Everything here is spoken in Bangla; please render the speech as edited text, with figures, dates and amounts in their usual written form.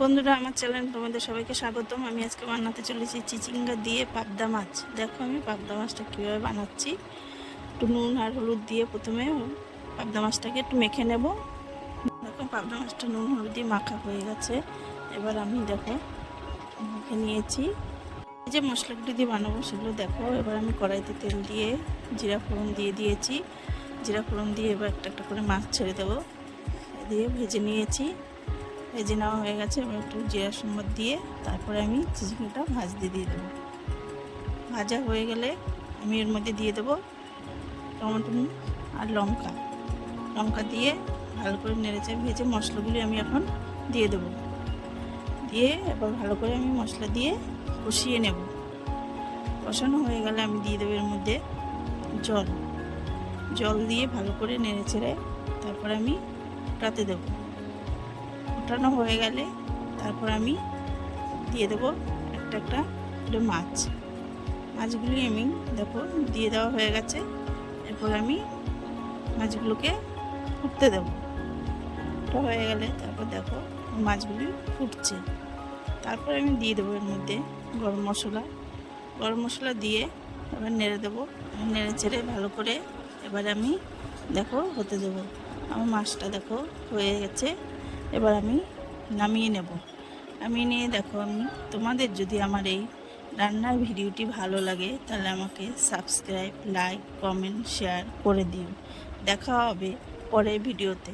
বন্ধুরা, আমার চ্যানেল তোমাদের সবাইকে স্বাগতম। আমি আজকে বানাতে চলেছি চিচিঙ্গা দিয়ে পাবদা মাছ। দেখো আমি পাবদা মাছটা কীভাবে বানাচ্ছি। একটু নুন আর হলুদ দিয়ে প্রথমে পাবদা মাছটাকে একটু মেখে নেব। দেখো পাবদা মাছটা নুন হলুদ দিয়ে মাখা হয়ে গেছে। এবার আমি দেখো মেখে নিয়েছি। এই যে মশলাগুলি দিয়ে বানাবো সেগুলো দেখো। এবার আমি কড়াইতে তেল দিয়ে জিরা ফোড়ন দিয়ে দিয়েছি। জিরা ফোড়ন দিয়ে এবার একটা একটা করে মাছ ছেড়ে দেবো, দিয়ে ভেজে নিয়েছি। ভেজে নেওয়া হয়ে গেছে। এবার একটু জিরা সম্বাদ দিয়ে তারপরে আমি চিচিঙ্গাটা ভাজতে দিয়ে দেবো। ভাজা হয়ে গেলে আমি এর মধ্যে দিয়ে দেবো টমেটো আর লঙ্কা। লঙ্কা দিয়ে ভালো করে নেড়েচে ভেজে মশলাগুলি আমি এখন দিয়ে দেবো। দিয়ে এবার ভালো করে আমি মশলা দিয়ে কষিয়ে নেব। কষানো হয়ে গেলে আমি দিয়ে দেবো এর মধ্যে জল। জল দিয়ে ভালো করে নেড়ে চেড়ে তারপর আমি ফুটাতে দেবো। ফুটানো হয়ে গেলে তারপর আমি দিয়ে দেবো একটা একটা করে মাছ। মাছগুলি আমি দেখো দিয়ে দেওয়া হয়ে গেছে। এরপর আমি মাছগুলোকে ফুটতে দেবো। ফুটা হয়ে গেলে তারপর দেখো মাছগুলি ফুটছে। তারপর আমি দিয়ে দেবো এর মধ্যে গরম মশলা। গরম মশলা দিয়ে এবার নেড়ে দেবো। নেড়ে চেড়ে ভালো করে এবার আমি দেখো হতে দেবো। আমার মাছটা দেখো হয়ে গেছে। এবার আমি নামিয়ে নেব। নামিয়ে নিয়ে দেখো আমি তোমাদের যদি আমার এই রান্নার ভিডিওটি ভালো লাগে তাহলে আমাকে সাবস্ক্রাইব, লাইক, কমেন্ট, শেয়ার করে দিও। দেখা হবে পরের ভিডিওতে।